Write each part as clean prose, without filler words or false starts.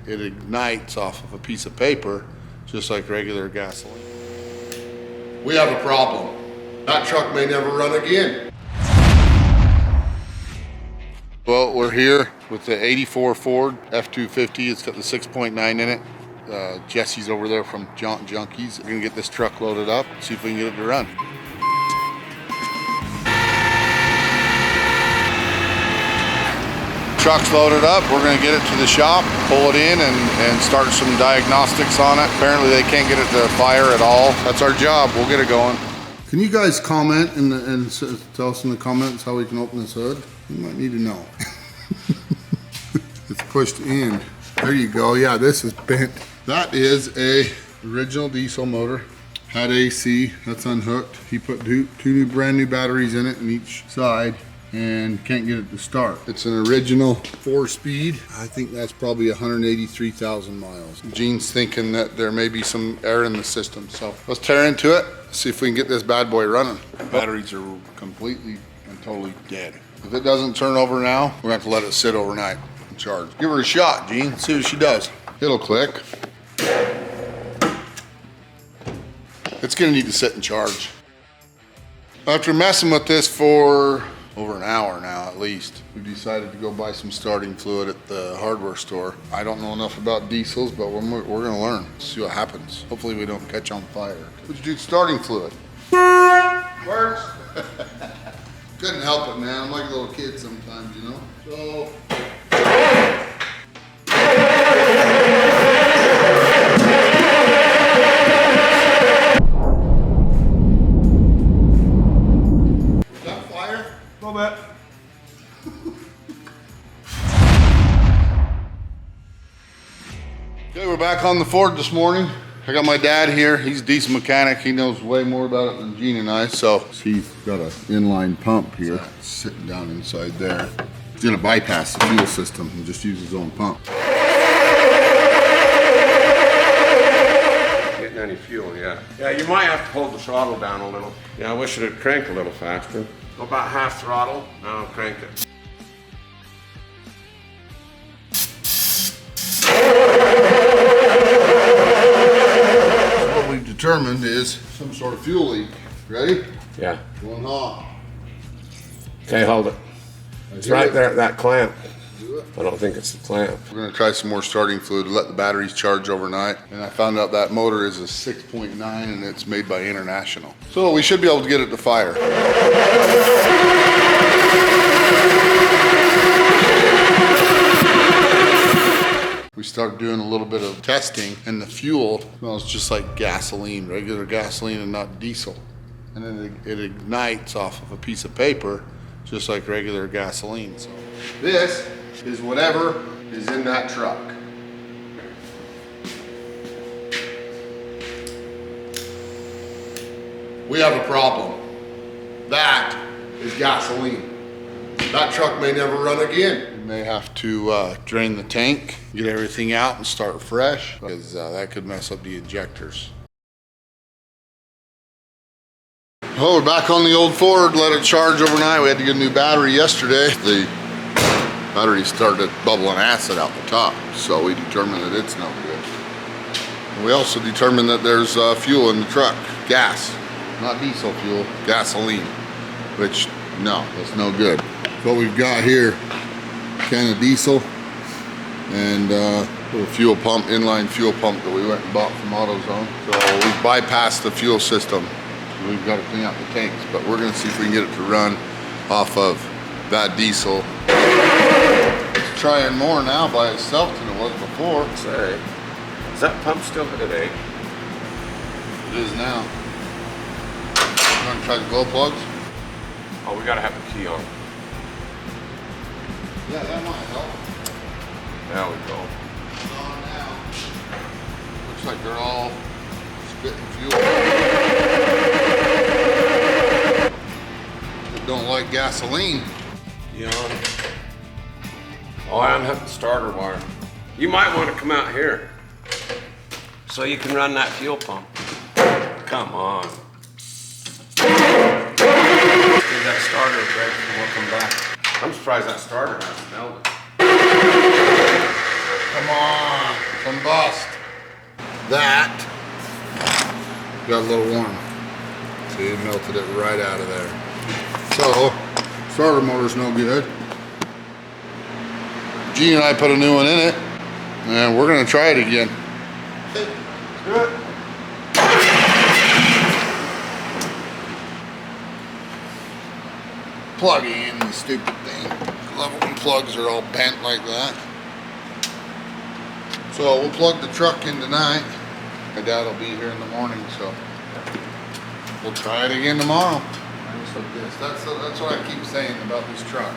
it ignites off of a piece of paper, just like regular gasoline. We have a problem. That truck may never run again. Well, we're here with the 84 Ford F-250. It's got the 6.9 in it. Jesse's over there from Jaunt Junkies. We're gonna get this truck loaded up, see if we can get it to run. Truck's loaded up. We're gonna get it to the shop, pull it in, and start some diagnostics on it. Apparently they can't get it to fire at all. That's our job. We'll get it going. Can you guys comment and tell us in the comments how we can open this hood? You might need to know. It's pushed in. There you go. Yeah, this is bent. That is a original diesel motor. Had AC. That's unhooked. He put two brand new batteries in it on each side and can't get it to start. It's an original 4-speed. I think that's probably 183,000 miles. Gene's thinking that there may be some air in the system. So let's tear into it, see if we can get this bad boy running. The batteries are completely and totally dead. If it doesn't turn over now, we're gonna have to let it sit overnight and charge. Give her a shot, Gene, see what she does. It'll click. It's gonna need to sit and charge. After messing with this for over an hour now at least, we've decided to go buy some starting fluid at the hardware store. I don't know enough about diesels, but we're gonna learn, see what happens. Hopefully we don't catch on fire. What'd you do, starting fluid? Works. Couldn't help it, man. I'm like a little kid sometimes, you know? So. Is that fire? A little bit. Okay, we're back on the Ford this morning. I got my dad here. He's a decent mechanic. He knows way more about it than Gene and I. So he's got an inline pump here sitting down inside there. He's gonna bypass the fuel system and just use his own pump. Getting any fuel, yeah. Yeah, you might have to hold the throttle down a little. Yeah, I wish it'd crank a little faster. Go about half throttle, now crank it. What we've determined is some sort of fuel leak. Ready? Yeah. Going on. Okay, hold it. It's right there at that clamp. I don't think it's the clamp. We're gonna try some more starting fluid to let the batteries charge overnight. And I found out that motor is a 6.9 and it's made by International. So we should be able to get it to fire. We started doing a little bit of testing and the fuel smells just like gasoline, regular gasoline and not diesel. And then it ignites off of a piece of paper, just like regular gasoline. So this is whatever is in that truck. We have a problem. That is gasoline. That truck may never run again. We may have to drain the tank, get everything out and start fresh, because that could mess up the injectors. Oh, we're back on the old Ford, let it charge overnight. We had to get a new battery yesterday. The battery started bubbling acid out the top, so we determined that it's no good. And we also determined that there's fuel in the truck, gas, not diesel fuel, gasoline, which no, that's no good. What we've got here, can of diesel and a little fuel pump, inline fuel pump that we went and bought from AutoZone. So we've bypassed the fuel system. We've got to clean out the tanks, but we're gonna see if we can get it to run off of that diesel. It's trying more now by itself than it was before. Say, is that pump still today? It is now. You wanna try the glow plugs? Oh, we gotta have the key on. Yeah, that might help. There we go. It's on now. Looks like they're all spitting fuel. They don't like gasoline. Yeah. Oh, I unhooked the starter wire. You might want to come out here so you can run that fuel pump. Come on. Give that starter a break and we'll come back. I'm surprised that starter hasn't melted. Come on, combust. That got a little warm. See, it melted it right out of there. So, starter motor's no good. Gene and I put a new one in it, and we're gonna try it again. Good. Plug in the stupid thing. I love it when plugs are all bent like that. So we'll plug the truck in tonight. My dad will be here in the morning, so we'll try it again tomorrow. Just like this. That's what I keep saying about this truck.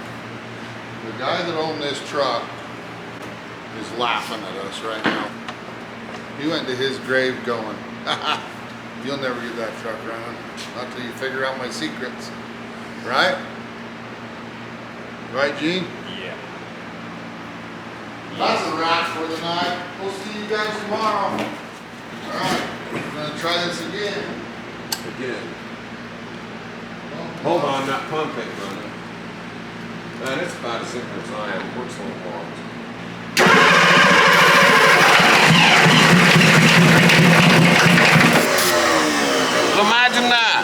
The guy that owned this truck is laughing at us right now. He went to his grave going, you'll never get that truck running, not till you figure out my secrets. Right? Right, Gene? Yeah. That's a wrap for the night. We'll see you guys tomorrow. Alright, we're gonna try this again. Again. Hold on, that pump ain't running. Man, it's about as simple as I am. It works a little more. Imagine that.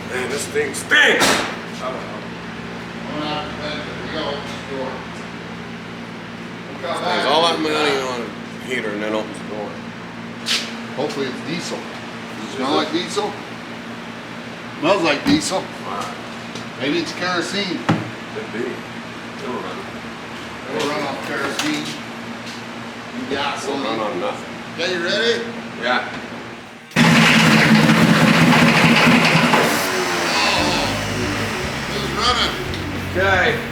Man, this thing stinks. Spends all that money on a heater and then opens the door. Hopefully it's diesel. Does it smell like diesel? Smells like diesel. Maybe it's kerosene. Could be. It'll run. It'll run off kerosene and gasoline. It'll run on nothing. Okay, you ready? Yeah. It's running. Okay.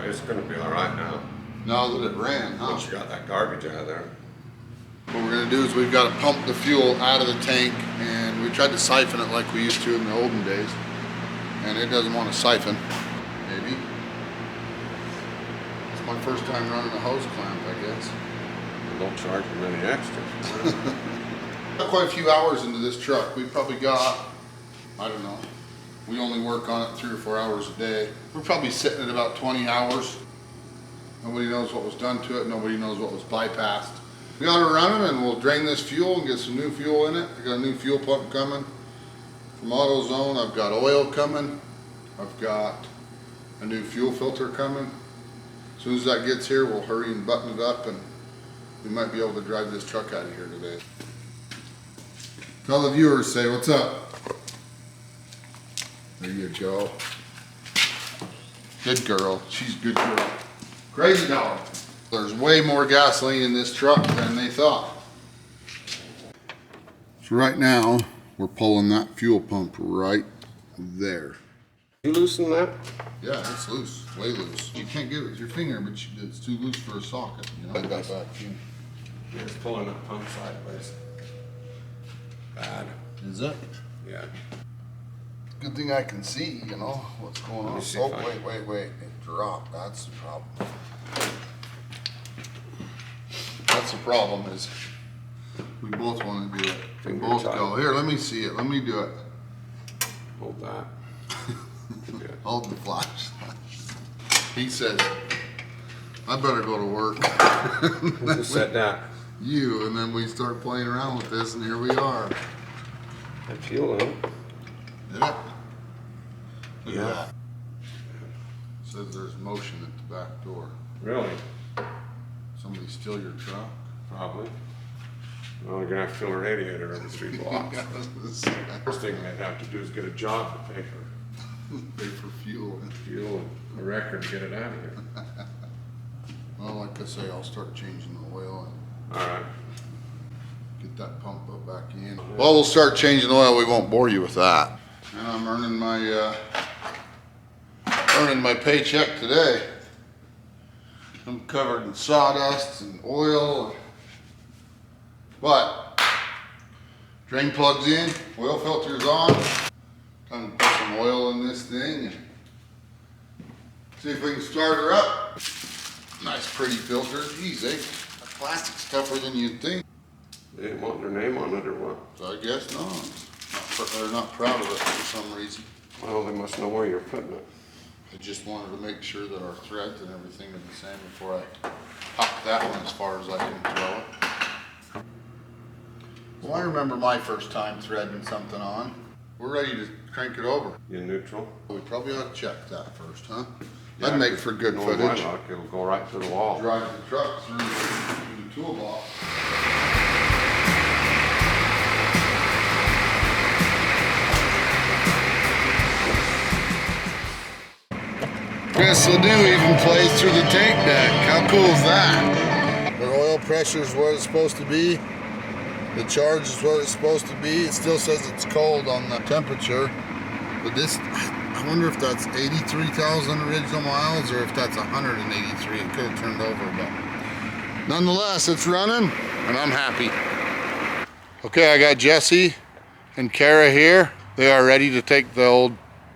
It's gonna be all right now. Now that it ran, huh? Once you got that garbage out of there. What we're gonna do is we've got to pump the fuel out of the tank, and we tried to siphon it like we used to in the olden days, and it doesn't want to siphon. Maybe. It's my first time running a hose clamp, I guess. Don't charge them any extra. Got quite a few hours into this truck. We probably got, I don't know, we only work on it 3 or 4 hours a day. We're probably sitting at about 20 hours. Nobody knows what was done to it. Nobody knows what was bypassed. We got it running, and we'll drain this fuel and get some new fuel in it. I got a new fuel pump coming from AutoZone. I've got oil coming. I've got a new fuel filter coming. As soon as that gets here, we'll hurry and button it up, and we might be able to drive this truck out of here today. Tell the viewers, say what's up. There you go. Good girl. She's a good girl. Crazy dog. There's way more gasoline in this truck than they thought. So right now, we're pulling that fuel pump right there. You loosen that? Yeah, it's loose. Way loose. You can't get it with your finger, but it's too loose for a socket. You know, that vacuum. Yeah, it's pulling that pump sideways. Bad. Is it? Yeah. Good thing I can see, you know, what's going on. See Oh, if I- wait. It dropped. That's the problem. That's the problem is we both want to do it. We Finger both tight. go, here, let me see it. Let me do it. Hold that. Good. Hold the flashlight. He says, I better go to work. Who said that? You, and then we start playing around with this, and here we are. That fuel, huh? Did it? Look Yeah. at that. Says there's motion at the back door. Really? Somebody steal your truck? Probably. Well, you're gonna have to fill a radiator every 3 blocks. First thing they'd have to do is get a job to pay for fuel. fuel and a record to get it out of here. Well, like I say, I'll start changing the oil. All right. that pump up back in. Well, we'll start changing the oil. We won't bore you with that. And I'm earning my paycheck today. I'm covered in sawdust and oil. But drain plugs in, oil filters on. Time to put some oil in this thing and see if we can start her up. Nice pretty filter. Geez, that plastic's tougher than you'd think. They didn't want their name on it or what? So I guess not. They're not proud of it for some reason. Well, they must know where you're putting it. I just wanted to make sure that our threads and everything are the same before I pop that one as far as I can throw it. Well, I remember my first time threading something on. We're ready to crank it over. You neutral? We probably ought to check that first, huh? Yeah, That'd make for good knowing footage. my luck, it'll go right to the wall. Drive the truck through the toolbox. Chris Ledoux even plays through the tank deck. How cool is that? The oil pressure is what it's supposed to be. The charge is what it's supposed to be. It still says it's cold on the temperature. But this, I wonder if that's 83,000 original miles or if that's 183. It could have turned over, but nonetheless, it's running and I'm happy. Okay, I got Jesse and Kara here. They are ready to take the old,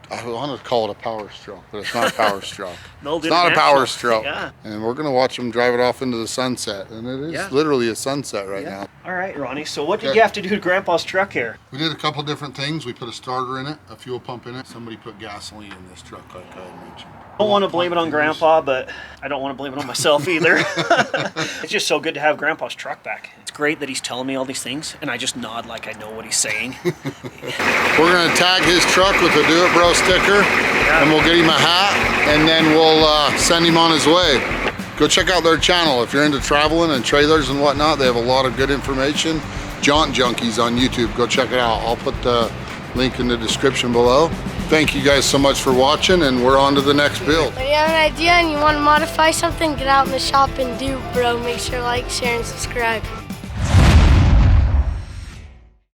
I want to call it a power stroke, but it's not a power stroke. It's not a power stroke. Yeah. And we're going to watch them drive it off into the sunset. And it is literally a sunset right now. All right, Ronnie. So what did you have to do to Grandpa's truck here? We did a couple different things. We put a starter in it, a fuel pump in it. Somebody put gasoline in this truck like I had mentioned. I don't want to blame it on Grandpa, but I don't want to blame it on myself either. It's just so good to have Grandpa's truck back. It's great that he's telling me all these things, and I just nod like I know what he's saying. We're going to tag his truck with a Do It Bro sticker, and we'll get him a hat, and then we'll send him on his way. Go check out their channel. If you're into traveling and trailers and whatnot, they have a lot of good information. Jaunt Junkies on YouTube. Go check it out. I'll put the link in the description below. Thank you guys so much for watching, and we're on to the next build. If you have an idea and you want to modify something, get out in the shop and do, bro. Make sure to like, share, and subscribe.